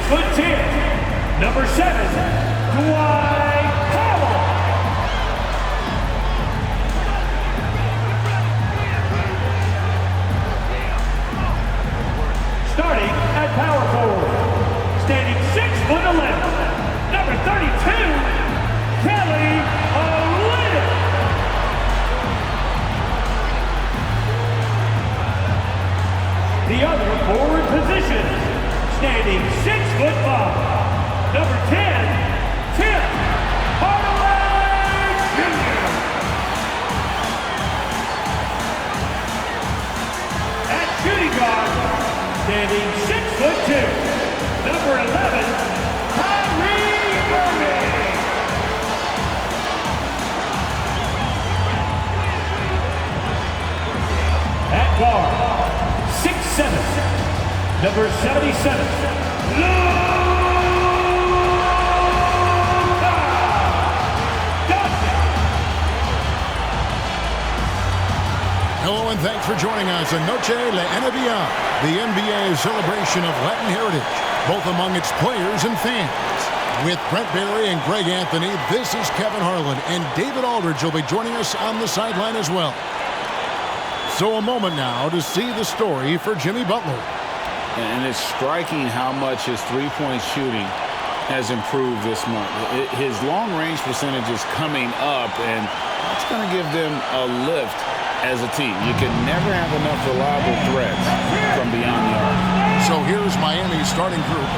6'10", number 7, Dwight Powell. Starting at power forward, standing 6'11", number 32, Kelly Olynyk. The other forward position, standing 6'5", number 10, Tim Hardaway Jr. At shooting guard, standing 6'2", number 11, Kyrie Irving. At guard, 6'7", number 77, Luka Doncic. Hello and thanks for joining us in Noche La NBA, the NBA celebration of Latin heritage, both among its players and fans. With Brent Barry and Greg Anthony, this is Kevin Harlan, and David Aldridge will be joining us on the sideline as well. So a moment now to see the story for Jimmy Butler. And it's striking how much his three-point shooting has improved this month. His long-range percentage is coming up, and that's going to give them a lift as a team. You can never have enough reliable threats from beyond the arc. So here's Miami's starting group.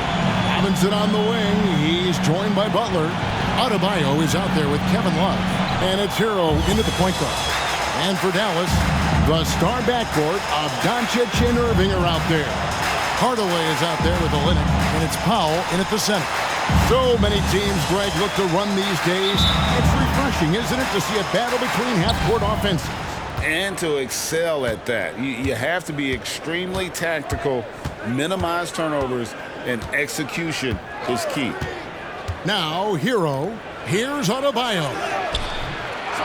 Robinson on the wing. He's joined by Butler. Adebayo is out there with Kevin Love. And it's Hero into the point guard. And for Dallas, the star backcourt of Doncic and Irving are out there. Hardaway is out there with Olynyk, and it's Powell in at the center. So many teams, Greg, look to run these days. It's refreshing, isn't it, to see a battle between half-court offenses? And to excel at that. You have to be extremely tactical, minimize turnovers, and execution is key. Now, Hero. Here's Adebayo.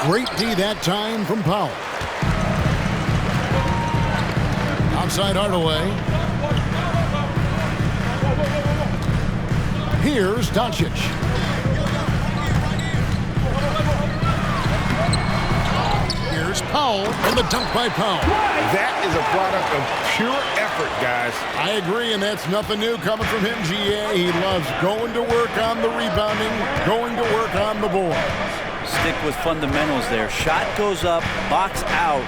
Great D that time from Powell. Outside Hardaway. Here's Doncic. Here's Powell, and the dunk by Powell. That is a product of pure effort, guys. I agree, and that's nothing new coming from him, GA. He loves going to work on the rebounding, going to work on the boards. Stick with fundamentals there. Shot goes up, box out,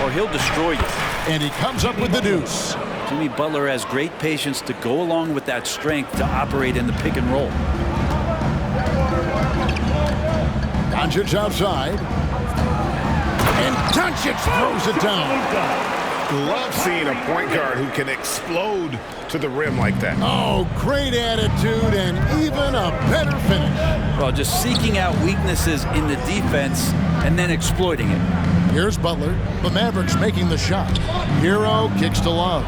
or he'll destroy you. And he comes up with the deuce. Jimmy Butler has great patience to go along with that strength to operate in the pick and roll. Doncic outside. And Doncic throws it down. Love seeing a point guard who can explode to the rim like that. Oh, great attitude and even a better finish. Well, just seeking out weaknesses in the defense and then exploiting it. Here's Butler. The Mavericks making the shot. Hero kicks to Love.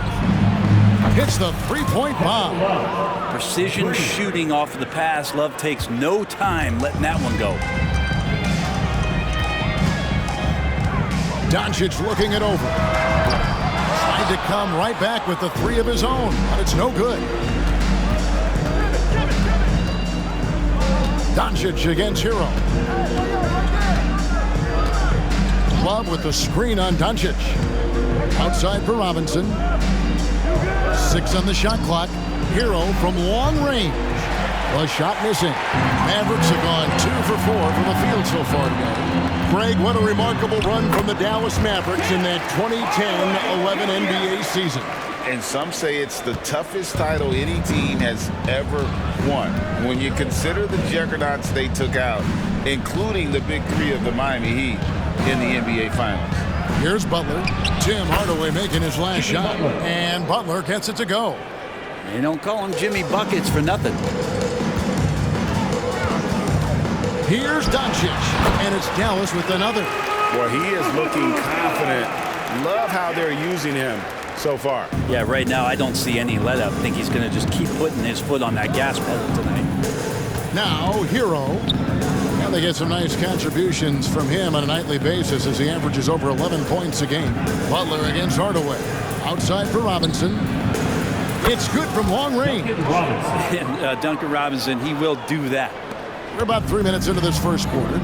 Hits the three-point bomb. Precision shooting off of the pass. Love takes no time letting that one go. Doncic looking it over. Tried to come right back with the three of his own, but it's no good. Doncic against Hero. Love with the screen on Doncic. Outside for Robinson. 6 on the shot clock. Hero from long range. The shot missing. Mavericks have gone 2 for 4 from the field so far today. Greg, what a remarkable run from the Dallas Mavericks in that 2010-11 NBA season. And some say it's the toughest title any team has ever won. When you consider the juggernauts they took out, including the big three of the Miami Heat in the NBA Finals. Here's Butler. Tim Hardaway making his last shot. And Butler gets it to go. They don't call him Jimmy Buckets for nothing. Here's Doncic, and it's Dallas with another. Well, he is looking confident. Love how they're using him so far. Yeah, right now I don't see any let up. I think he's going to just keep putting his foot on that gas pedal tonight. Now, Hero. And they get some nice contributions from him on a nightly basis as he averages over 11 points a game. Butler against Hardaway. Outside for Robinson. It's good from long range. Robinson. And Duncan Robinson, he will do that. We're about 3 minutes into this first quarter.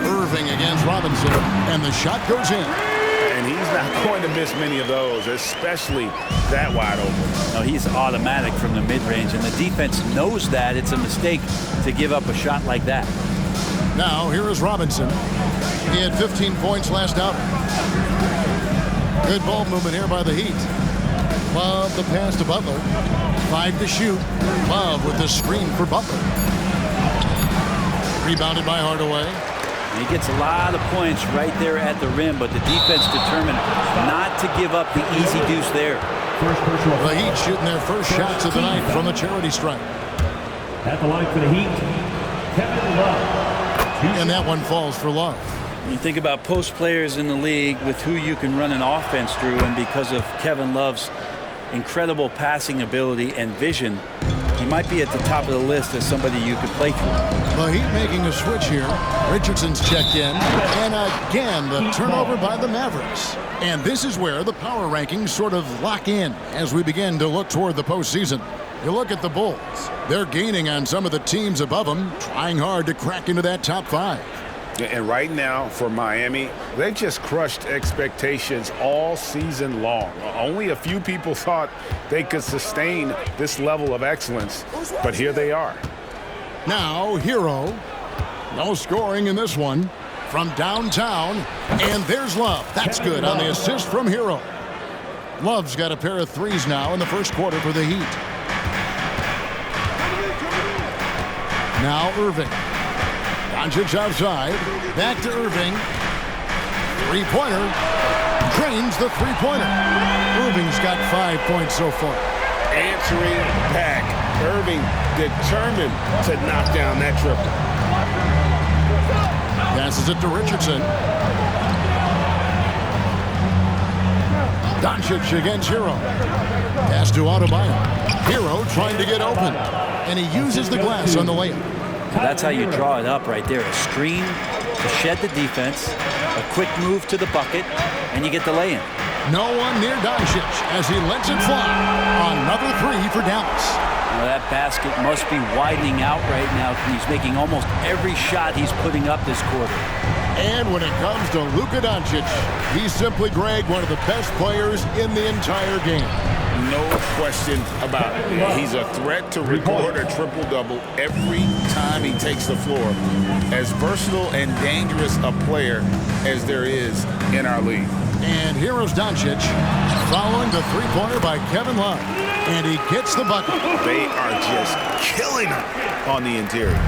Irving against Robinson, and the shot goes in. And he's not going to miss many of those, especially that wide open. No, he's automatic from the mid-range, and the defense knows that. It's a mistake to give up a shot like that. Now, here is Robinson. He had 15 points last outing. Good ball movement here by the Heat. Love the pass to Butler. 5 to shoot. Love with the screen for Butler. Rebounded by Hardaway. He gets a lot of points right there at the rim, but the defense determined not to give up the easy deuce there. The Heat shooting their first shots of the night from the charity stripe. At the line for the Heat, Kevin Love. And that one falls for Love. You think about post players in the league with who you can run an offense through, and because of Kevin Love's incredible passing ability and vision, he might be at the top of the list as somebody you could play through. The Heat making a switch here. Richardson's checked in. And again, the turnover by the Mavericks. And this is where the power rankings sort of lock in as we begin to look toward the postseason. You look at the Bulls. They're gaining on some of the teams above them, trying hard to crack into that top 5. And right now for Miami, they've just crushed expectations all season long. Only a few people thought they could sustain this level of excellence, but here they are. Now, Hero. No scoring in this one. From downtown, and there's Love. That's good on the assist from Hero. Love's got a pair of threes now in the first quarter for the Heat. Now Irving. Doncic outside. Back to Irving. Three-pointer. Drains the three-pointer. Irving's got 5 points so far. Answering back. Irving determined to knock down that triple. Passes it to Richardson. Doncic against Hero. Pass to Adebayo. Hero trying to get open. And he uses the glass on the layup. That's how you draw it up right there. A screen to shed the defense, a quick move to the bucket, and you get the lay-in. No one near Doncic as he lets it fly. Another three for Dallas. Well, that basket must be widening out right now. He's making almost every shot he's putting up this quarter. And when it comes to Luka Doncic, he's simply, Greg, one of the best players in the entire game. No question about it. He's a threat to record a triple-double every time he takes the floor. As versatile and dangerous a player as there is in our league. And here's Doncic following the three-pointer by Kevin Love. And he gets the bucket. They are just killing him on the interior.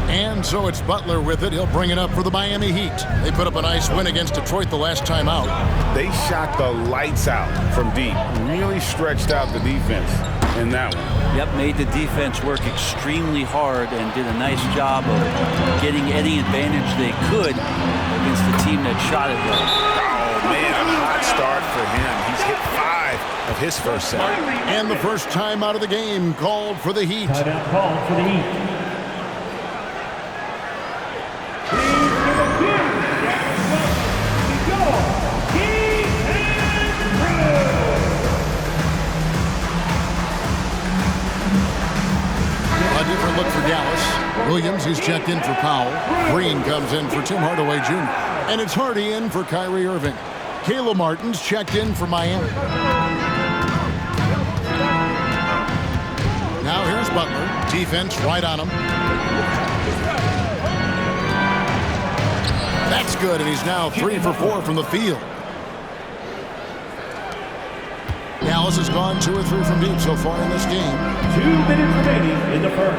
And so it's Butler with it. He'll bring it up for the Miami Heat. They put up a nice win against Detroit the last time out. They shot the lights out from deep. Really stretched out the defense in that one. Yep, made the defense work extremely hard and did a nice job of getting any advantage they could against the team that shot it well. Oh, man, a hot start for him. He's hit 5 of his first set. And the first time out of the game called for the Heat. Timeout called for the Heat. A different look for Dallas. Williams, he's checked in for Powell. Green comes in for Tim Hardaway Jr. And it's Hardy in for Kyrie Irving. Caleb Martin's checked in for Miami. Now here's Butler. Defense right on him. That's good, and he's now 3 for 4 from the field. Dallas has gone 2 or 3 from deep so far in this game. 2 minutes remaining in the first.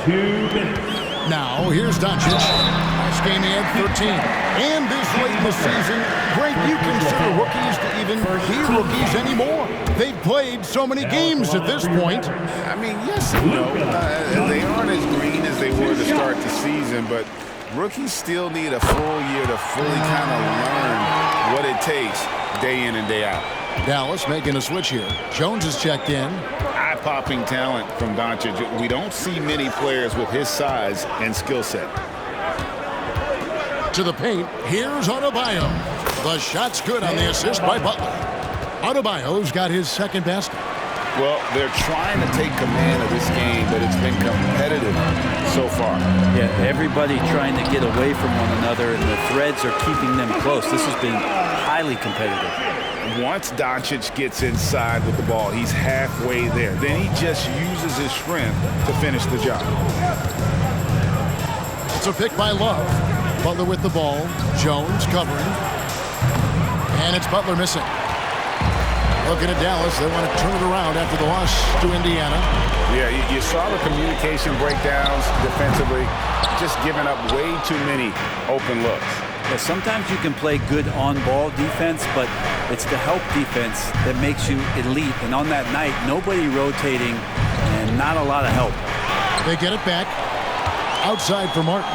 2 minutes. Now, here's Doncic. Last game he had 13. And this late in the season, Greg, you consider rookies to even be rookies anymore. They've played so many games at this point. I mean, yes and no. They aren't as green as they were to start the season, but rookies still need a full year to fully kind of learn what it takes day in and day out. Dallas making a switch here. Jones is checked in. Eye-popping talent from Doncic. We don't see many players with his size and skill set. To the paint, here's Adebayo. The shot's good on the assist by Butler. Adebayo's got his second basket. Well, they're trying to take command of this game, but it's been competitive so far. Yeah, everybody trying to get away from one another, and the threads are keeping them close. This has been highly competitive. Once Doncic gets inside with the ball, he's halfway there. Then he just uses his strength to finish the job. It's a pick by Love. Butler with the ball. Jones covering. And it's Butler missing. Looking at Dallas, they want to turn it around after the loss to Indiana. Yeah, you saw the communication breakdowns defensively, just giving up way too many open looks. Yeah, sometimes you can play good on-ball defense, but it's the help defense that makes you elite. And on that night, nobody rotating and not a lot of help. They get it back. Outside for Martin.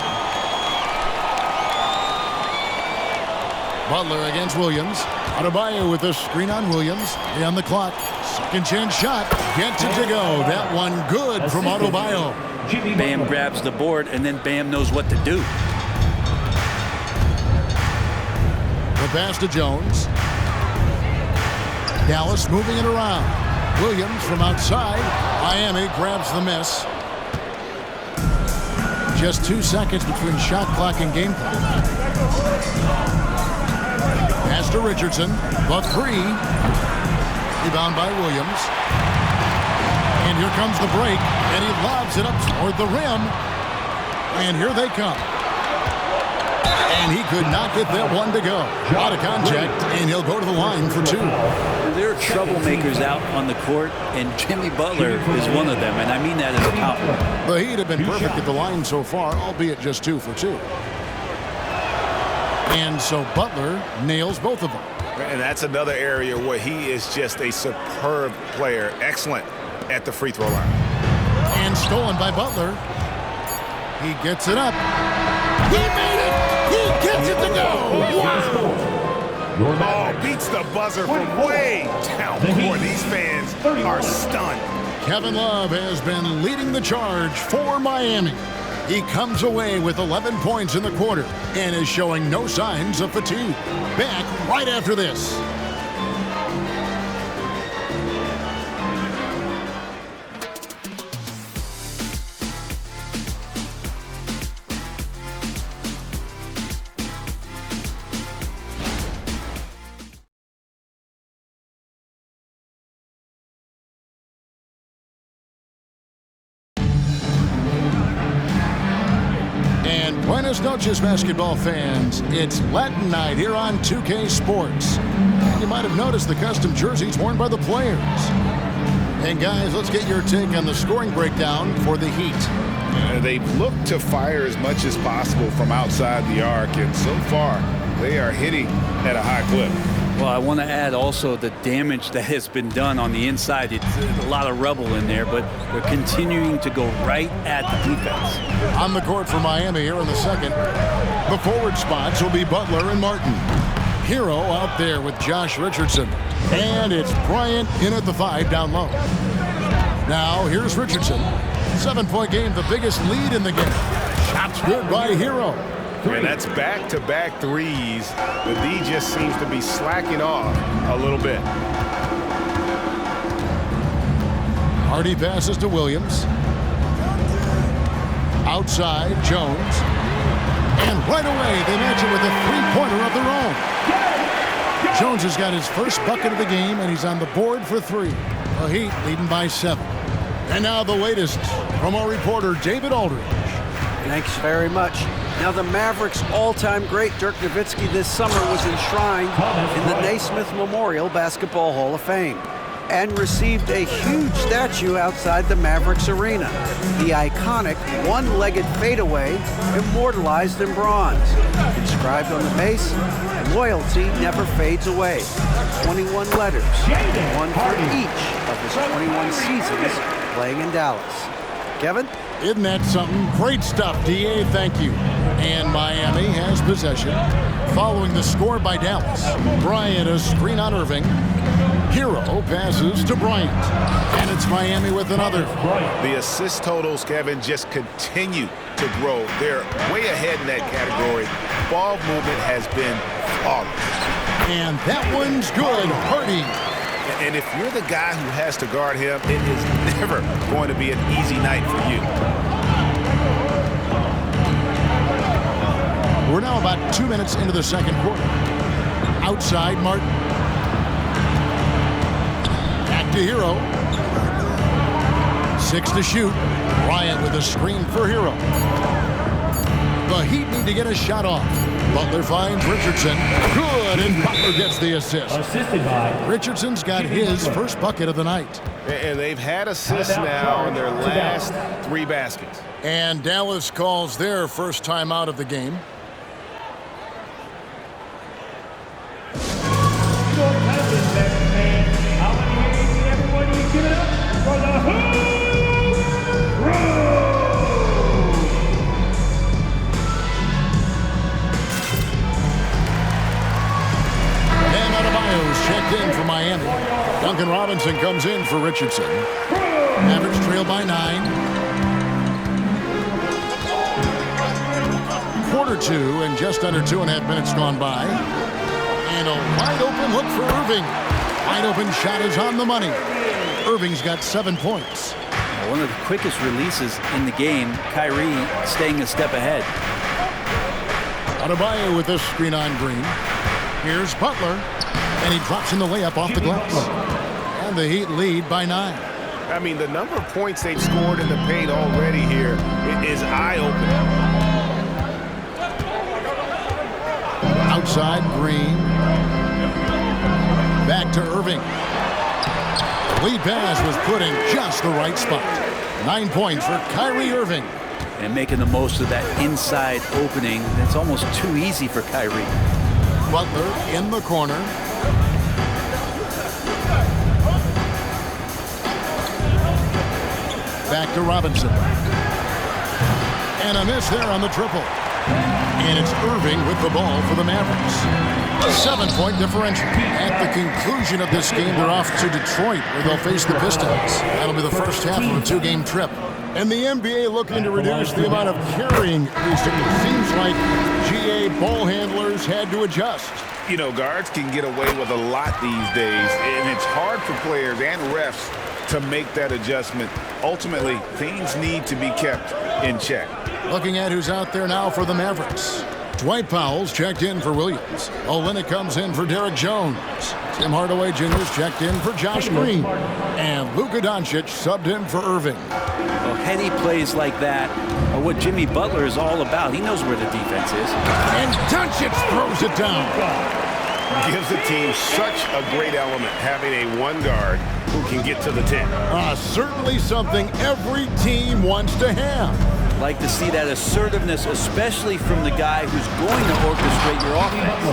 Butler against Williams. Adebayo with the screen on Williams. On the clock. Second chance shot. Gets it to go. That one good from Adebayo. Bam grabs the board, and then Bam knows what to do. The pass to Jones. Dallas moving it around. Williams from outside. Miami grabs the miss. Just 2 seconds between shot clock and game clock. Pass to Richardson. The three. Rebound by Williams. And here comes the break. And he lobs it up toward the rim. And here they come. And he could not get that one to go. Out of contact, and he'll go to the line for two. There are troublemakers out on the court, and Jimmy Butler is one of them, and I mean that as a compliment. The Heat have been perfect at the line so far, albeit just 2 for 2. And so Butler nails both of them. And that's another area where he is just a superb player. Excellent at the free throw line. And stolen by Butler. He gets it up. He made it! He gets it to go! Wow! Oh, beats the buzzer from way down. Boy, these fans are stunned. Kevin Love has been leading the charge for Miami. He comes away with 11 points in the quarter and is showing no signs of fatigue. Back right after this. Buenas noches, basketball fans. It's Latin night here on 2K Sports. You might have noticed the custom jerseys worn by the players. And guys, let's get your take on the scoring breakdown for the Heat. They've looked to fire as much as possible from outside the arc, and so far, they are hitting at a high clip. Well, I want to add also the damage that has been done on the inside. It's a lot of rubble in there, but they're continuing to go right at the defense. On the court for Miami here in the second. The forward spots will be Butler and Martin. Hero out there with Josh Richardson. And it's Bryant in at the 5 down low. Now here's Richardson. 7-point game, the biggest lead in the game. Shots good by Hero. And that's back-to-back threes. The D just seems to be slacking off a little bit. Hardy passes to Williams. Outside, Jones. And right away, they match it with a three-pointer of their own. Jones has got his first bucket of the game, and he's on the board for 3. The Heat leading by 7. And now the latest from our reporter, David Aldridge. Thanks very much. Now, the Mavericks' all-time great Dirk Nowitzki this summer was enshrined in the Naismith Memorial Basketball Hall of Fame and received a huge statue outside the Mavericks arena. The iconic one-legged fadeaway immortalized in bronze. Inscribed on the base, loyalty never fades away. 21 letters, one for each of his 21 seasons playing in Dallas. Kevin? Isn't that something? Great stuff, D.A. Thank you. And Miami has possession. Following the score by Dallas. Bryant a screen on Irving. Hero passes to Bryant. And it's Miami with another. The assist totals, Kevin, just continue to grow. They're way ahead in that category. Ball movement has been flawless. And that one's good. Hardy And if you're the guy who has to guard him, it is never going to be an easy night for you. We're now about 2 minutes into the second quarter. Outside, Martin. Back to Hero. 6 to shoot. Bryant with a screen for Hero. The Heat need to get a shot off. Butler finds Richardson. Good, and Butler gets the assist. Assisted by Richardson's got his first bucket of the night. And they've had assists now in their last 3 baskets. And Dallas calls their first time out of the game. Checked in for Miami. Duncan Robinson comes in for Richardson. Mavericks trail by 9. Quarter 2 and just under 2.5 minutes gone by. And a wide open look for Irving. Wide open shot is on the money. Irving's got 7 points. One of the quickest releases in the game. Kyrie staying a step ahead. Adebayo with this screen on Green. Here's Butler. And he drops in the layup off the glass. And the Heat lead by 9. I mean, the number of points they've scored in the paint already here is eye-opening. Outside, Green. Back to Irving. The lead pass was put in just the right spot. 9 points for Kyrie Irving. And making the most of that inside opening. That's almost too easy for Kyrie. Butler in the corner. Back to Robinson. And a miss there on the triple. And it's Irving with the ball for the Mavericks. A 7-point differential. At the conclusion of this game, they're off to Detroit, where they'll face the Pistons. That'll be the first half of a 2-game trip. And the NBA looking to reduce the amount of carrying. It seems like GA ball handlers had to adjust. You know, guards can get away with a lot these days, and it's hard for players and refs to make that adjustment. Ultimately, things need to be kept in check. Looking at who's out there now for the Mavericks. Dwight Powell's checked in for Williams. Olynyk comes in for Derek Jones. Tim Hardaway Jr.'s checked in for Josh Green. And Luka Doncic subbed in for Irving. Well, heady plays like that are what Jimmy Butler is all about. He knows where the defense is. And Doncic throws it down. Gives the team such a great element having a one guard who can get to the 10. Certainly something every team wants to have. Like to see that assertiveness, especially from the guy who's going to orchestrate your offense.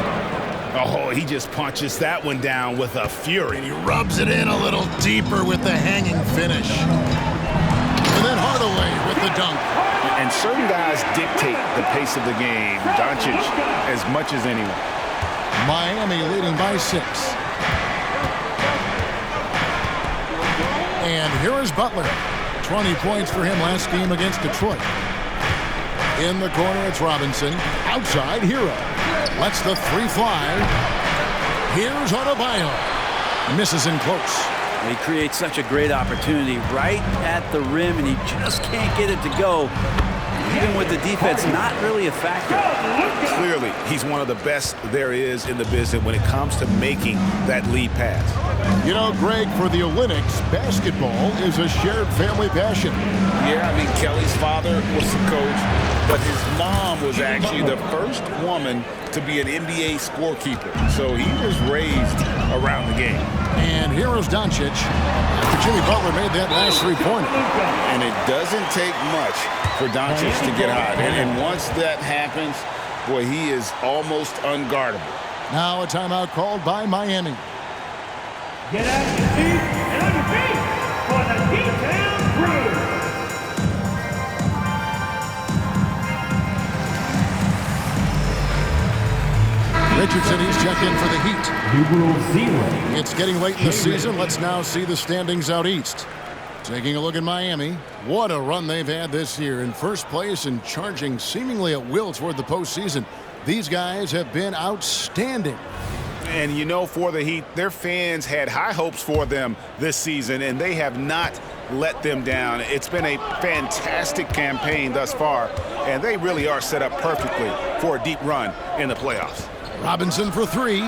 Oh, he just punches that one down with a fury. And he rubs it in a little deeper with the hanging finish. And then Hardaway with the dunk. And certain guys dictate the pace of the game. Doncic as much as anyone. Miami leading by 6. And here is Butler. 20 points for him last game against Detroit. In the corner, it's Robinson. Outside, Hero. Lets the 3 fly. Here's Adebayo. Misses in close. He creates such a great opportunity right at the rim, and he just can't get it to go. Even with the defense not really a factor. Clearly, he's one of the best there is in the business when it comes to making that lead pass. You know, Greg, for the Olympics, basketball is a shared family passion. Yeah, I mean, Kelly's father was the coach, but his mom was actually the first woman to be an NBA scorekeeper. So he was raised around the game. And here is Doncic. After Jimmy Butler made that last 3-pointer. And it doesn't take much for Doncic to get hot. And once that happens, boy, he is almost unguardable. Now a timeout called by Miami. Get out your feet and on your feet for the Heat Crew. Richardson, he's checked in for the Heat. Numero 0. It's getting late in the season. Let's now see the standings out east. Taking a look at Miami. What a run they've had this year. In first place and charging seemingly at will toward the postseason. These guys have been outstanding. And you know, for the Heat, their fans had high hopes for them this season, and they have not let them down. It's been a fantastic campaign thus far, and they really are set up perfectly for a deep run in the playoffs. Robinson for three.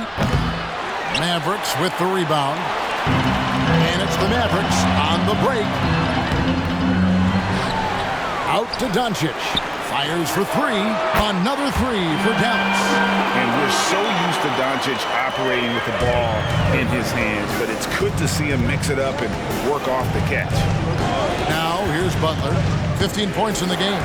Mavericks with the rebound. And it's the Mavericks on the break. Out to Doncic. Fires for three. Another three for Dallas. And we're so used to Doncic operating with the ball in his hands, but it's good to see him mix it up and work off the catch. Now here's Butler. 15 points in the game.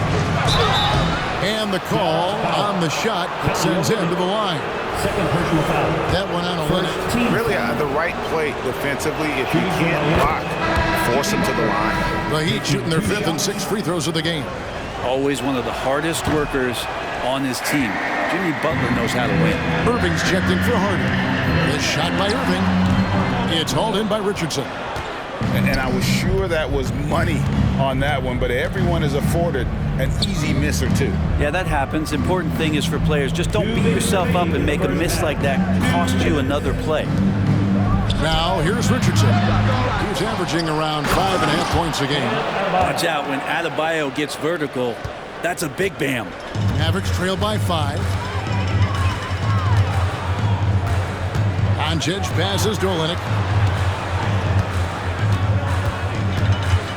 And the call on the shot that sends him to the line. Second personal foul. That one on a limit. Really the right play defensively. If you can't block, force him to the line. The Heat shooting their fifth and sixth free throws of the game. Always one of the hardest workers on his team. Jimmy Butler knows how to win. Irving's checked in for Harden. The shot by Irving. It's hauled in by Richardson. And I was sure that was money on that one, but everyone is afforded an easy miss or two. Yeah, that happens. Important thing is for players, just don't beat yourself up and make a miss like that cost you another play. Now here's Richardson. He's averaging around 5.5 points a game. Watch out when Adebayo gets vertical. That's a big bam. Mavericks trail by 5. Doncic passes to Olynyk.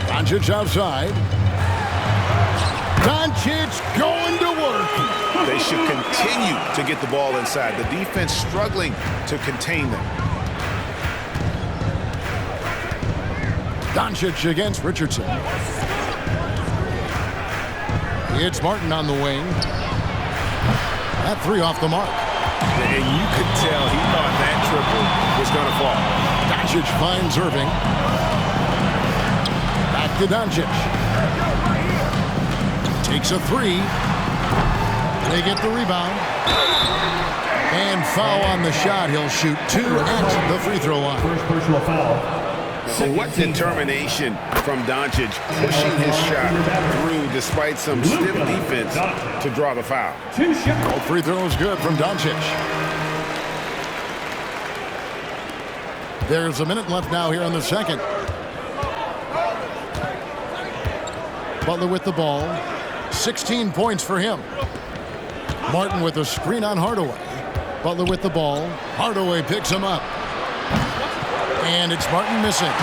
Doncic outside. Doncic going to work. They should continue to get the ball inside. The defense struggling to contain them. Doncic against Richardson. It's Martin on the wing. That three off the mark. And you could tell he thought that triple was going to fall. Doncic finds Irving. Back to Doncic. Takes a three. They get the rebound. And foul on the shot. He'll shoot 2 at the free throw line. First personal foul. What determination from Doncic, pushing his shot through despite some stiff defense to draw the foul. Both free throws good from Doncic. There's a minute left now here in the second. Butler with the ball. 16 points for him. Martin with a screen on Hardaway. Butler with the ball. Hardaway picks him up. And it's Martin missing.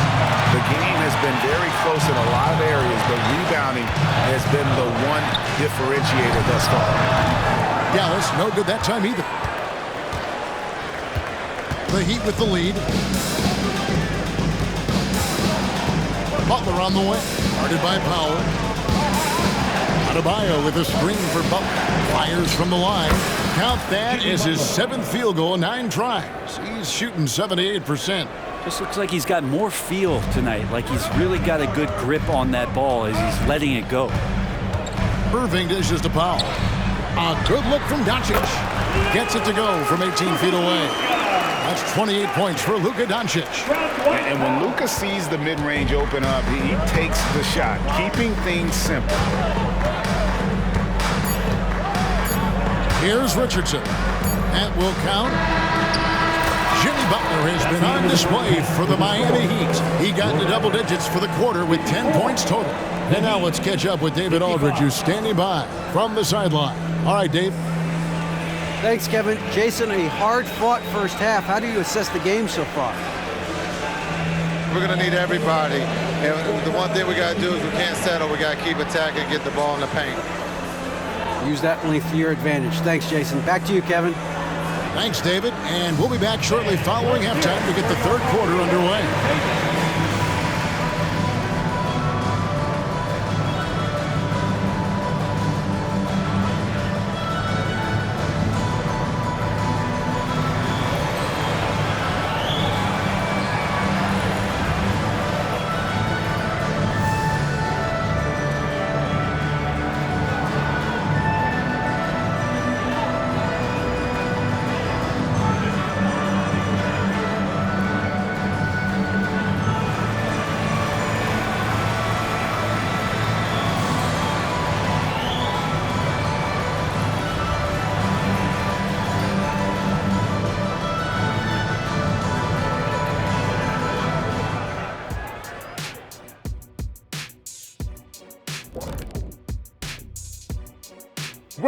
The game has been very close in a lot of areas, but rebounding has been the one differentiator thus far. Dallas, no good that time either. The Heat with the lead. Butler on the way. Guarded by Powell. Adebayo with a screen for Butler. Fires from the line. Count that as his 7th field goal, 9 tries. He's shooting 78%. Just looks like he's got more feel tonight, like he's really got a good grip on that ball as he's letting it go. Irving dishes to Powell. A good look from Doncic. Gets it to go from 18 feet away. That's 28 points for Luka Doncic. And when Luka sees the mid-range open up, he takes the shot, keeping things simple. Here's Richardson. That will count. Jimmy Butler has been on display for the Miami Heat. He got into double digits for the quarter with 10 points total. And now let's catch up with David Aldridge, who's standing by from the sideline. All right, Dave. Thanks, Kevin. Jason, a hard-fought first half. How do you assess the game so far? We're going to need everybody. And the one thing we got to do is we can't settle. We got to keep attacking and get the ball in the paint. Use that only for your advantage. Thanks, Jason. Back to you, Kevin. Thanks, David. And we'll be back shortly following halftime to get the third quarter underway.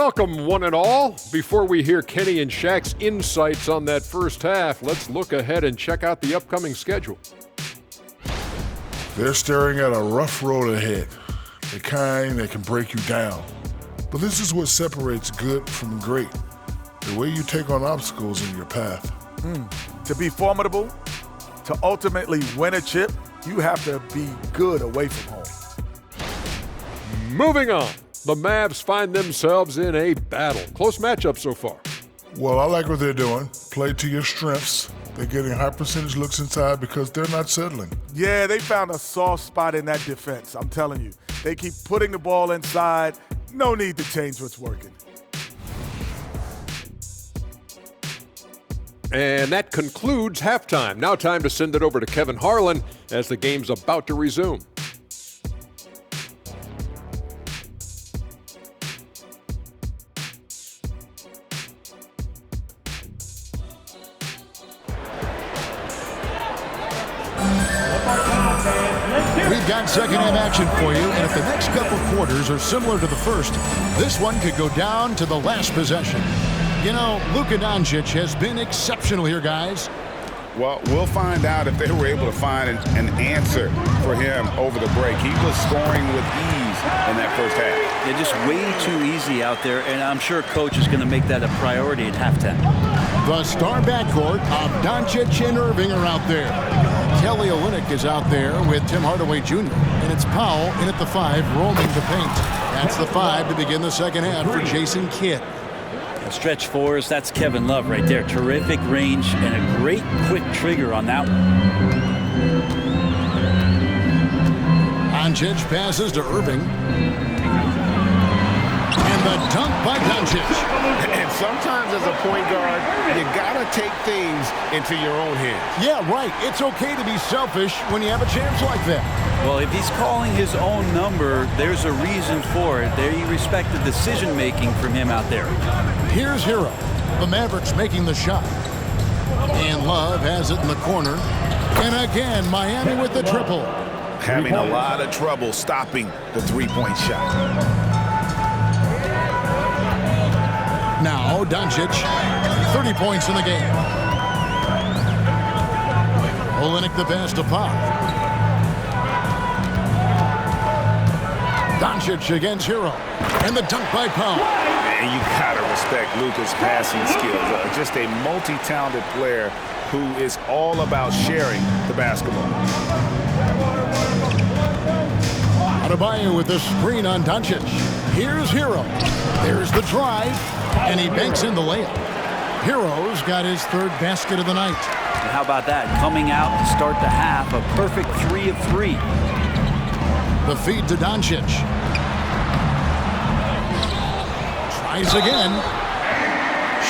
Welcome, one and all. Before we hear Kenny and Shaq's insights on that first half, let's look ahead and check out the upcoming schedule. They're staring at a rough road ahead, the kind that can break you down. But this is what separates good from great, the way you take on obstacles in your path. To be formidable, to ultimately win a chip, you have to be good away from home. Moving on, the Mavs find themselves in a battle. Close matchup so far. Well, I like what they're doing. Play to your strengths. They're getting high percentage looks inside because they're not settling. Yeah, they found a soft spot in that defense, I'm telling you. They keep putting the ball inside. No need to change what's working. And that concludes halftime. Now time to send it over to Kevin Harlan as the game's about to resume. We've got second half action for you, and if the next couple quarters are similar to the first, this one could go down to the last possession. You know, Luka Doncic has been exceptional here, guys. Well, we'll find out if they were able to find an answer for him over the break. He was scoring with ease in that first half. They're just way too easy out there, and I'm sure Coach is going to make that a priority at halftime. The star backcourt of Doncic and Irving are out there. Kelly Olynyk is out there with Tim Hardaway Jr. And it's Powell in at the 5, roaming the paint. That's the 5 to begin the second half for Jason Kidd. Stretch fours, that's Kevin Love right there. Terrific range and a great quick trigger on that one. Doncic passes to Irving. And the dunk by Doncic. And sometimes as a point guard, you gotta take things into your own hands. Yeah, right. It's okay to be selfish when you have a chance like that. Well, if he's calling his own number, there's a reason for it. They respect the decision-making from him out there. Here's Hero. The Mavericks making the shot. And Love has it in the corner. And again, Miami with the triple. Having a lot of trouble stopping the three-point shot. Now, Doncic, 30 points in the game. Olynyk the pass to Pop. Doncic against Hero. And the dunk by Powell. And you gotta respect Luka's passing skills. Just a multi-talented player who is all about sharing the basketball. Adebayo with the screen on Doncic. Here's Hero. There's the drive. And he banks in the layup. Hero's got his third basket of the night. And how about that? Coming out to start the half, a perfect 3 of 3. The feed to Doncic. Tries again.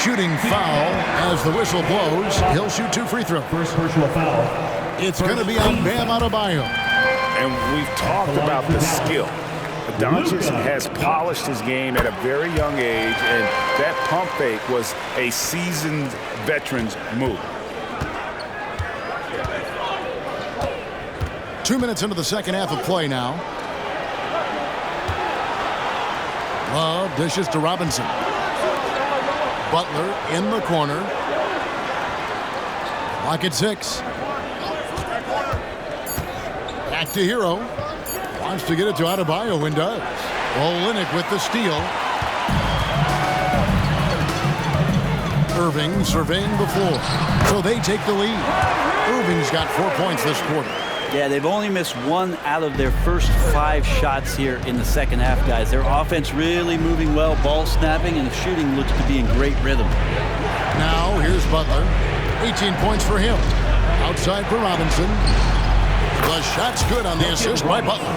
Shooting foul as the whistle blows. He'll shoot 2 free throws. First personal foul. It's going to be on Bam Adebayo. And we've talked about the skill. Doncic has polished his game at a very young age, and that pump fake was a seasoned veteran's move. 2 minutes into the second half of play now. Love dishes to Robinson. Butler in the corner. Lock at 6. Back to Hero. Wants to get it to Adebayo and does. Olynyk with the steal. Irving surveying the floor. So they take the lead. Irving's got 4 points this quarter. Yeah, they've only missed 1 out of their first 5 shots here in the second half, guys. Their offense really moving well, ball snapping, and the shooting looks to be in great rhythm. Now, here's Butler. 18 points for him. Outside for Robinson. The shot's good on the assist by Butler.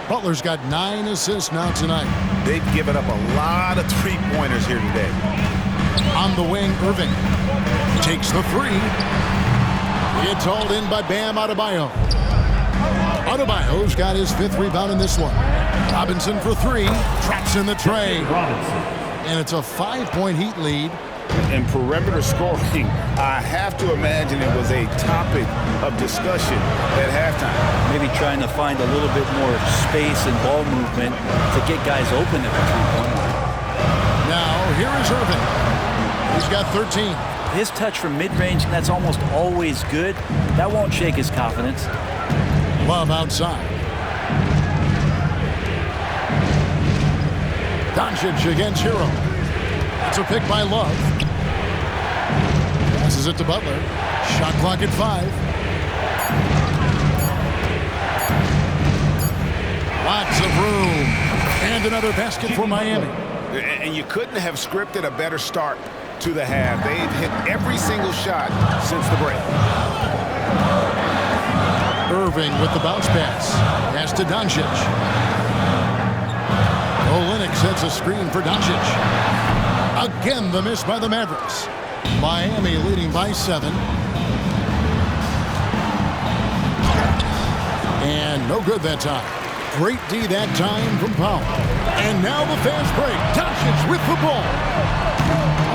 Butler's got 9 assists now tonight. They've given up a lot of three-pointers here today. On the wing, Irving takes the 3. It's hauled in by Bam Adebayo. Adebayo's got his 5th rebound in this one. Robinson for 3. Traps in the tray. And it's a 5-point Heat lead. In perimeter scoring, I have to imagine it was a topic of discussion at halftime. Maybe trying to find a little bit more space and ball movement to get guys open at the 3-point line. here is Irving. He's got 13. His touch from mid-range, that's almost always good. That won't shake his confidence. Love outside. Doncic against Hero. It's a pick by Love. Passes it to Butler. Shot clock at 5. Lots of room. And another basket for Miami. And you couldn't have scripted a better start to the half. They've hit every single shot since the break. Irving with the bounce pass. Pass to Doncic. Olynyk sets a screen for Doncic. Again, the miss by the Mavericks. Miami leading by 7. And no good that time. Great D that time from Powell. And now the fast break. Doncic with the ball.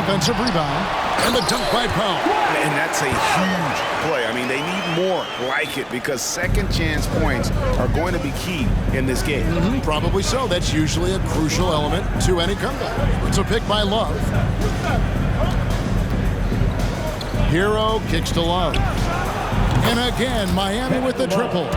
Offensive rebound. And the dunk by Powell. And that's a huge play. I mean, they need more like it because second chance points are going to be key in this game. Probably so. That's usually a crucial element to any comeback. It's a pick by Love. Hero kicks to Love. And again, Miami with the triple.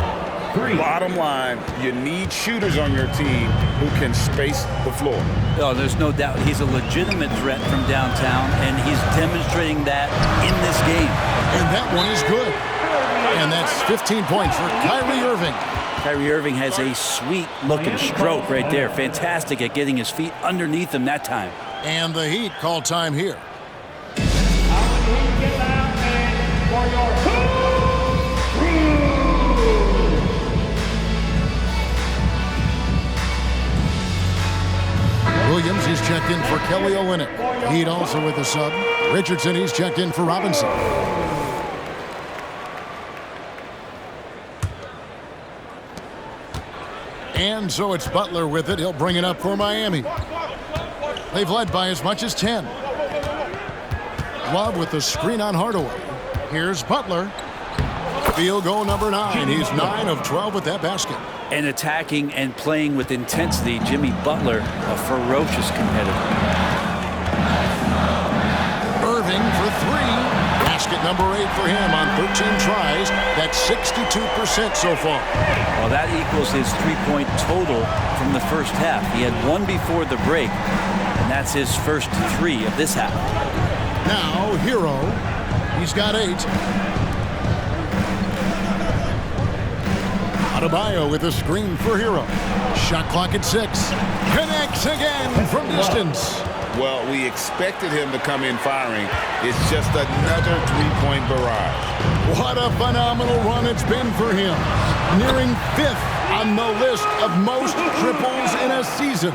Bottom line, you need shooters on your team who can space the floor. Oh, there's no doubt he's a legitimate threat from downtown, and he's demonstrating that in this game. And that one is good. And that's 15 points for Kyrie Irving. Kyrie Irving has a sweet-looking stroke right there. Fantastic at getting his feet underneath him that time. And the Heat call time here. Williams, he's checked in for Kelly Olynyk. Heat also with a sub. Richardson, he's checked in for Robinson. And so it's Butler with it. He'll bring it up for Miami. They've led by as much as 10. Love with the screen on Hardaway. Here's Butler. Field goal number 9. He's 9 of 12 with that basket. And attacking and playing with intensity, Jimmy Butler, a ferocious competitor. Irving for 3. Basket number 8 for him on 13 tries. That's 62% so far. Well, that equals his three-point total from the first half. He had one before the break, and that's his first 3 of this half. Now, Hero. He's got 8. Adebayo with a screen for Hero. Shot clock at 6. Connects again from distance. Well, we expected him to come in firing. It's just another three-point barrage. What a phenomenal run it's been for him. Nearing 5th on the list of most triples in a season.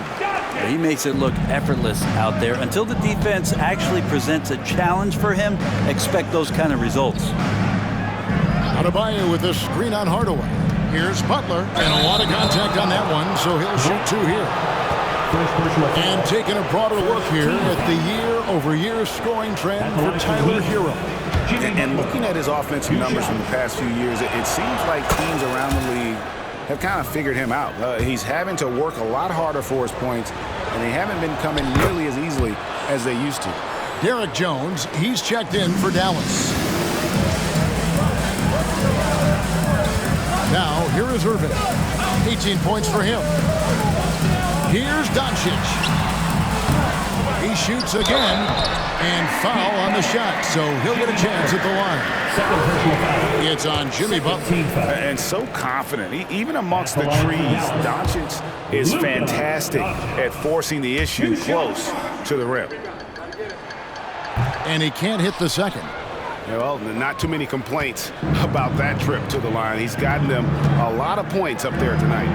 He makes it look effortless out there. Until the defense actually presents a challenge for him, expect those kind of results. Adebayo with a screen on Hardaway. Here's Butler, and a lot of contact on that one, so he'll shoot 2 here. And taking a broader look here at the year-over-year scoring trend for Tyler Hero. And looking at his offensive numbers from the past few years, it seems like teams around the league have kind of figured him out. He's having to work a lot harder for his points, and they haven't been coming nearly as easily as they used to. Derek Jones, he's checked in for Dallas. Now, here is Irving. 18 points for him. Here's Doncic. He shoots again, and foul on the shot, so he'll get a chance at the line. It's on Jimmy Butler. And so confident. Even amongst the trees, Doncic is fantastic at forcing the issue close to the rim. And he can't hit the second. Well, not too many complaints about that trip to the line. He's gotten them a lot of points up there tonight.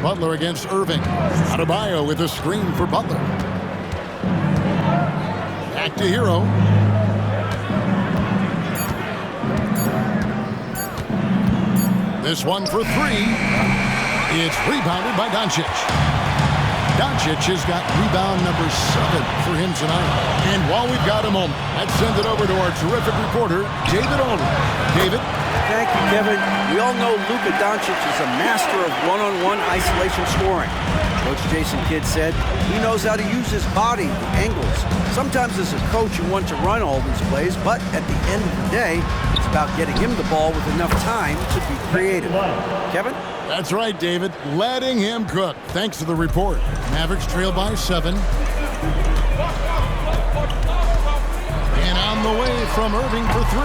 Butler against Irving. Adebayo with a screen for Butler. Back to Hero. This one for 3. It's rebounded by Doncic. Doncic has got rebound number 7 for him tonight. And while we've got a moment, let's send it over to our terrific reporter, David Olin. David? Thank you, Kevin. We all know Luka Doncic is a master of one-on-one isolation scoring. Coach Jason Kidd said he knows how to use his body, the angles. Sometimes as a coach you want to run all these plays, but at the end of the day, it's about getting him the ball with enough time to be creative. Kevin? That's right, David. Letting him cook. Thanks to the report. Mavericks trail by 7. And on the way from Irving for 3.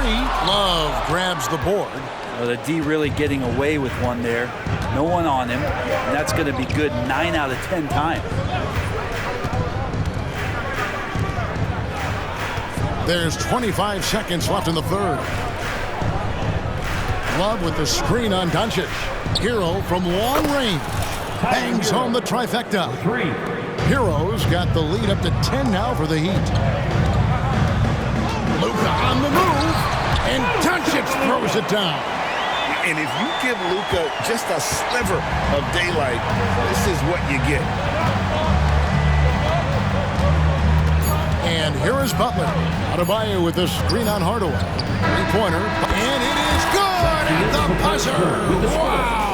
Love grabs the board. Well, the D really getting away with one there. No one on him. And that's going to be good 9 out of 10 times. There's 25 seconds left in the third. Love with the screen on Doncic. Hero from long range. Bangs home the trifecta. Hero's got the lead up to 10 now for the Heat. Luka on the move. And Doncic throws it down. And if you give Luka just a sliver of daylight, this is what you get. And here is Butler. Adebayo with the screen on Hardaway. Three-pointer. And it is good! The buzzer! Wow!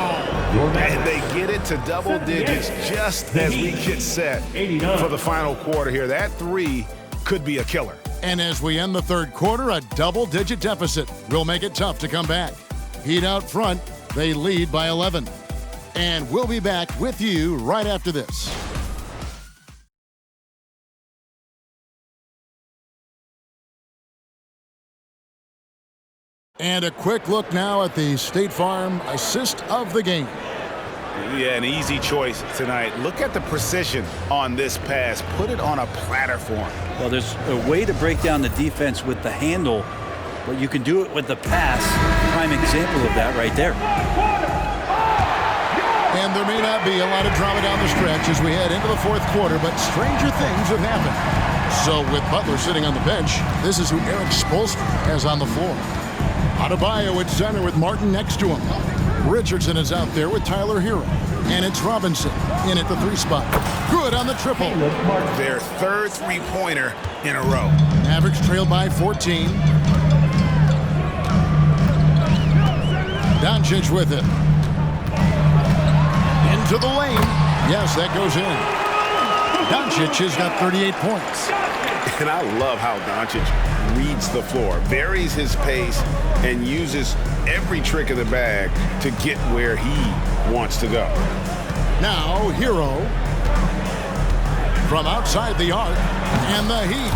And they get it to double digits just as we get set for the final quarter here. That 3 could be a killer. And as we end the third quarter, a double-digit deficit will make it tough to come back. Heat out front. They lead by 11. And we'll be back with you right after this. And a quick look now at the State Farm assist of the game. Yeah, an easy choice tonight. Look at the precision on this pass. Put it on a platter for him. Well, there's a way to break down the defense with the handle, but you can do it with the pass. Prime example of that right there. And there may not be a lot of drama down the stretch as we head into the fourth quarter, but stranger things have happened. So with Butler sitting on the bench, this is who Eric Spoelstra has on the floor. Adebayo at center with Martin next to him. Richardson is out there with Tyler Hero. And it's Robinson in at the 3 spot. Good on the triple. Their third three-pointer in a row. Mavericks trail by 14. Doncic with it. Into the lane. Yes, that goes in. Doncic has got 38 points. And I love how Doncic reads the floor, varies his pace, and uses every trick of the bag to get where he wants to go. Now, Hero from outside the arc, and the Heat,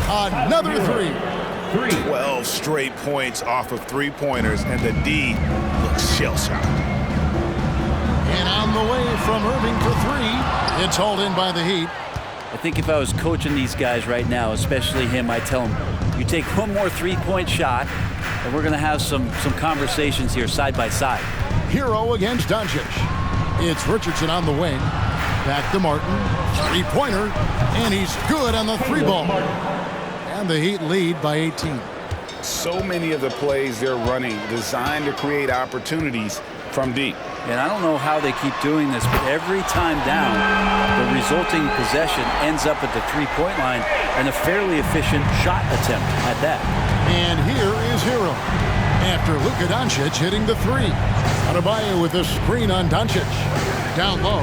another 3. 12 straight points off of three-pointers, and the D looks shell-shocked. And on the way from Irving for 3, it's hauled in by the Heat. I think if I was coaching these guys right now, especially him, I'd tell him, you take one more three-point shot, and we're going to have some conversations here side by side. Hero against Doncic. It's Richardson on the wing. Back to Martin. Three-pointer, and he's good on the 3-ball. And the Heat lead by 18. So many of the plays they're running designed to create opportunities from deep. And I don't know how they keep doing this, but every time down, the resulting possession ends up at the three-point line and a fairly efficient shot attempt at that. And here is Hero after Luka Doncic hitting the 3. Adebayo with the screen on Doncic. Down low.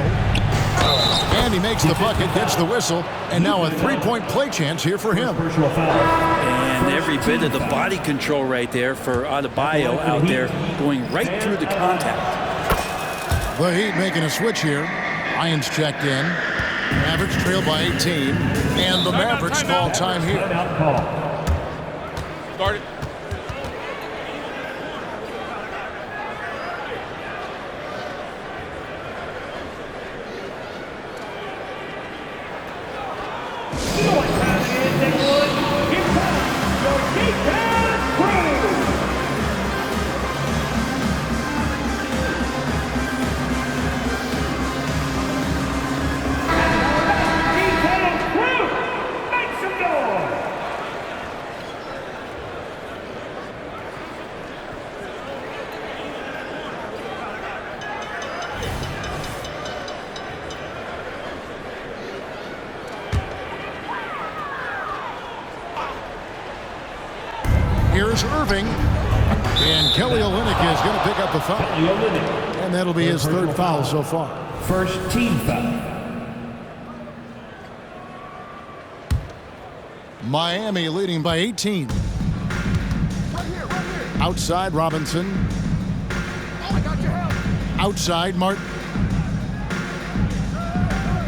And he makes the bucket, gets the whistle, and now a three-point play chance here for him. And every bit of the body control right there for Adebayo out there going right through the contact. The Heat making a switch here. Lions checked in. Mavericks trail by 18. And the Mavericks call time here. Start it. You know what time it is, Nicholas? Here comes your Heat crew! Here's Irving. And Kelly Olynyk is going to pick up the foul. And that'll be his third foul so far. First team foul. Miami leading by 18. Outside Robinson. Outside Martin.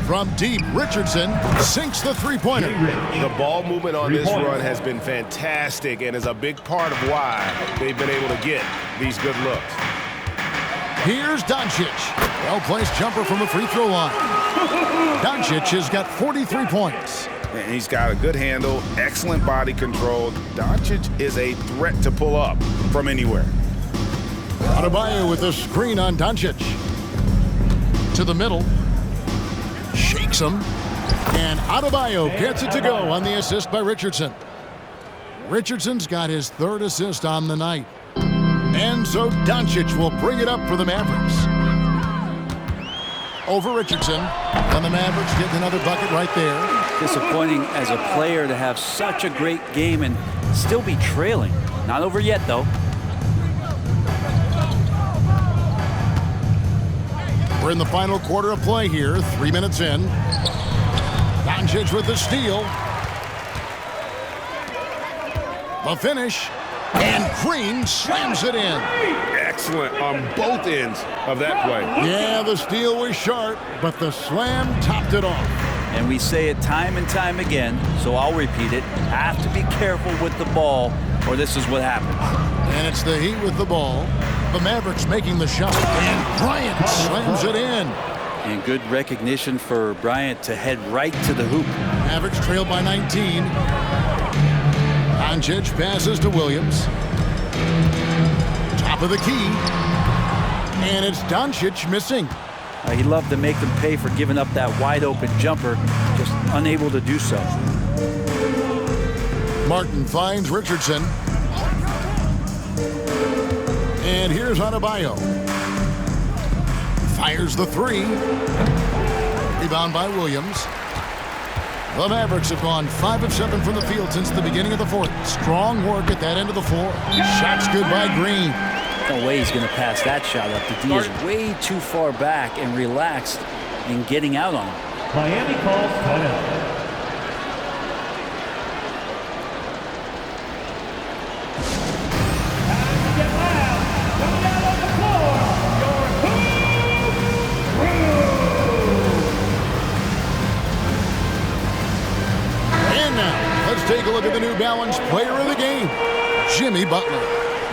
From deep, Richardson sinks the three-pointer. The ball movement on this run has been fantastic and is a big part of why they've been able to get these good looks. Here's Doncic. Well-placed jumper from the free throw line. Doncic has got 43 points. And he's got a good handle, excellent body control. Doncic is a threat to pull up from anywhere. Adebayo with the screen on Doncic. To the middle. Shakes him. And Adebayo gets it to go on the assist by Richardson. Richardson's got his third assist on the night. And so Doncic will bring it up for the Mavericks. Over Richardson. And the Mavericks getting another bucket right there. Disappointing as a player to have such a great game and still be trailing. Not over yet, though. We're in the final quarter of play here, 3 minutes in. Doncic with the steal. The finish. And Green slams it in. Excellent on both ends of that play. Yeah, the steal was sharp, but the slam topped it off. And we say it time and time again, so I'll repeat it. Have to be careful with the ball, or this is what happens. And it's the Heat with the ball. The Mavericks making the shot. And Bryant slams it in. And good recognition for Bryant to head right to the hoop. Mavericks trail by 19. Doncic passes to Williams. Top of the key. And it's Doncic missing. He loved to make them pay for giving up that wide-open jumper, just unable to do so. Martin finds Richardson. And here's Adebayo. Fires the three. Rebound by Williams. The Mavericks have gone 5 of 7 from the field since the beginning of the fourth. Strong work at that end of the floor. Shots good by Green. No way he's going to pass that shot up. The D is way too far back and relaxed in getting out on him. Miami calls timeout. Get loud. Come down on the floor. Your Hoop Crew. And now, let's take a look at the New Balance player of the game, Jimmy Butler.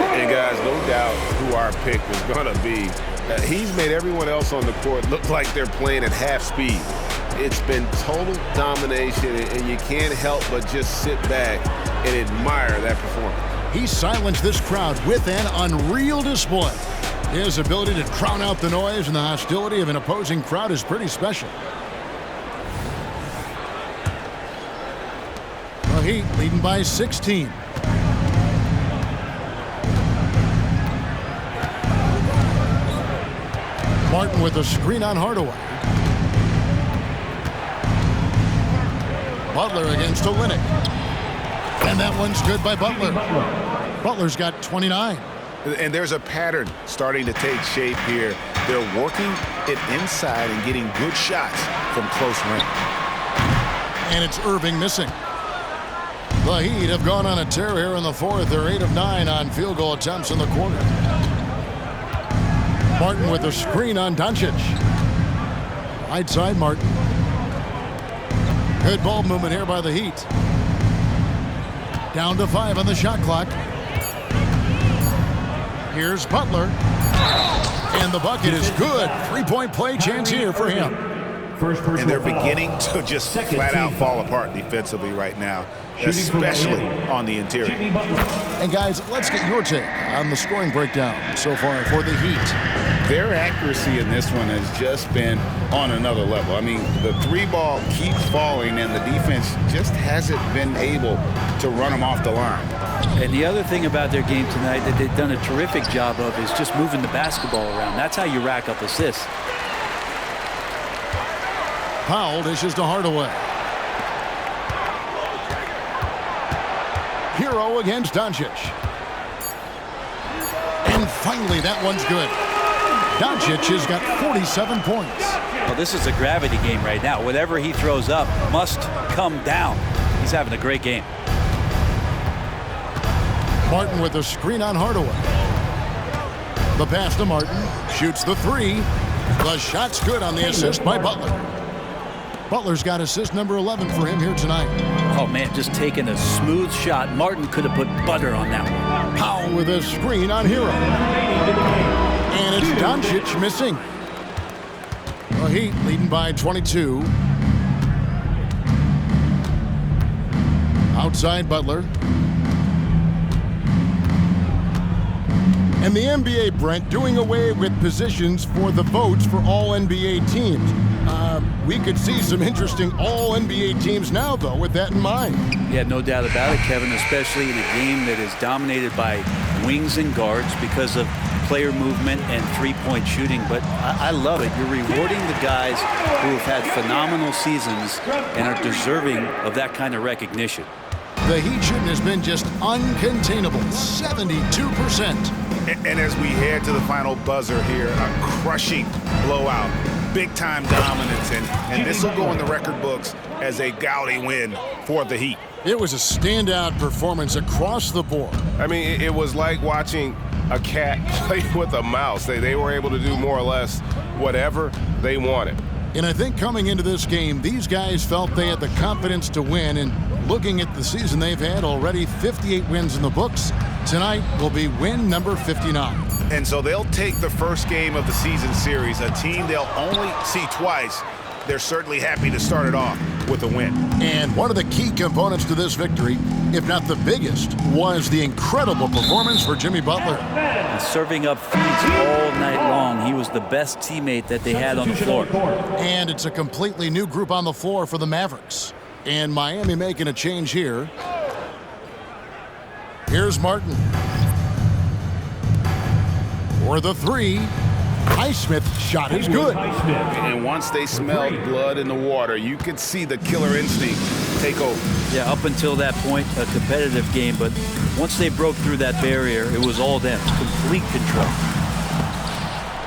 And guys, no doubt who our pick is going to be. He's made everyone else on the court look like they're playing at half speed. It's been total domination, and you can't help but just sit back and admire that performance. He silenced this crowd with an unreal display. His ability to drown out the noise and the hostility of an opposing crowd is pretty special. The Heat leading by 16. Martin with a screen on Hardaway. Butler against Olynyk. And that one's good by Butler. Butler's got 29. And there's a pattern starting to take shape here. They're working it inside and getting good shots from close range. And it's Irving missing. The Heat have gone on a tear here in the fourth. They're 8 of 9 on field goal attempts in the quarter. Martin with a screen on Doncic. Right side Martin. Good ball movement here by the Heat. Down to 5 on the shot clock. Here's Butler. And the bucket is good. 3-point play chance here for him. And they're beginning to just flat out fall apart defensively right now, especially on the interior. And guys, let's get your take on the scoring breakdown so far for the Heat. Their accuracy in this one has just been on another level. I mean, the three ball keeps falling and the defense just hasn't been able to run them off the line. And the other thing about their game tonight that they've done a terrific job of is just moving the basketball around. That's how you rack up assists. Powell dishes to Hardaway. Hero against Doncic. And finally, that one's good. Doncic has got 47 points. Well, this is a gravity game right now. Whatever he throws up must come down. He's having a great game. Martin with a screen on Hardaway. The pass to Martin. Shoots the three. The shot's good on the assist by Butler. Butler's got assist number 11 for him here tonight. Oh, man, just taking a smooth shot. Martin could have put butter on that one. Powell with a screen on Hero. And it's Doncic missing. The Heat leading by 22. Outside Butler. And the NBA, Brent, doing away with positions for the votes for all NBA teams. We could see some interesting all NBA teams now, though, with that in mind. Yeah, no doubt about it, Kevin, especially in a game that is dominated by wings and guards because of player movement and three-point shooting. But I love it. You're rewarding the guys who have had phenomenal seasons and are deserving of that kind of recognition. The Heat shooting has been just uncontainable, 72%. And as we head to the final buzzer here, a crushing blowout, big-time dominance, and this will go in the record books as a gaudy win for the Heat. It was a standout performance across the board. I mean, it was like watching a cat play with a mouse. They were able to do more or less whatever they wanted. And I think coming into this game, these guys felt they had the confidence to win. And looking at the season they've had, already 58 wins in the books. Tonight will be win number 59. And so they'll take the first game of the season series, a team they'll only see twice. They're certainly happy to start it off with a win. And one of the key components to this victory, if not the biggest, was the incredible performance for Jimmy Butler. And serving up feeds all night long. He was the best teammate that they had on the floor. And it's a completely new group on the floor for the Mavericks. And Miami making a change here. Here's Martin. For the three. Highsmith's shot is good. And once they smelled blood in the water, you could see the killer instinct take over. Yeah, up until that point, a competitive game, but once they broke through that barrier, it was all them. Complete control.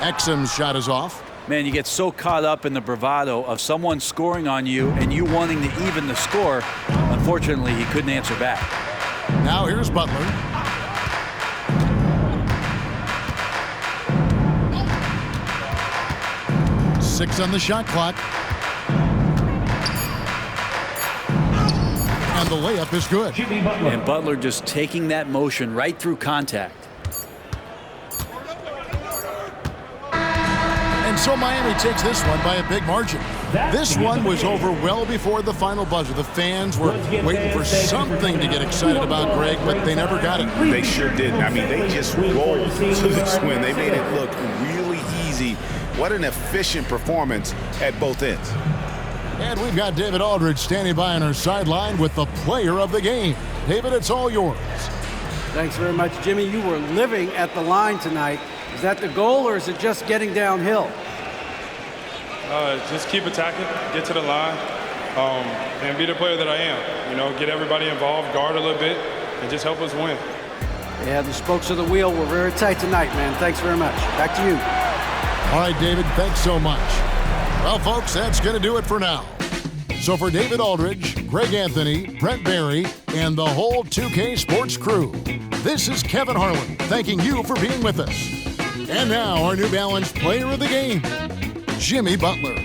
Exum's shot is off. Man, you get so caught up in the bravado of someone scoring on you and you wanting to even the score. Unfortunately, he couldn't answer back. Now here's Butler. Six on the shot clock. And the layup is good. And Butler just taking that motion right through contact. And so Miami takes this one by a big margin. This one was over well before the final buzzer. The fans were waiting for something to get excited about, Greg, but they never got it. They sure didn't. I mean, they just rolled to this win. They made it look really easy. What an efficient performance at both ends. And we've got David Aldridge standing by on our sideline with the player of the game. David, it's all yours. Thanks very much, Jimmy. You were living at the line tonight. Is that the goal, or is it just getting downhill? Just keep attacking, get to the line, and be the player that I am. You know, get everybody involved, guard a little bit, and just help us win. Yeah, the spokes of the wheel were very tight tonight, man. Thanks very much. Back to you. All right, David, thanks so much. Well, folks, that's going to do it for now. So for David Aldridge, Greg Anthony, Brent Barry, and the whole 2K Sports crew, this is Kevin Harlan thanking you for being with us. And now our New Balance player of the game, Jimmy Butler.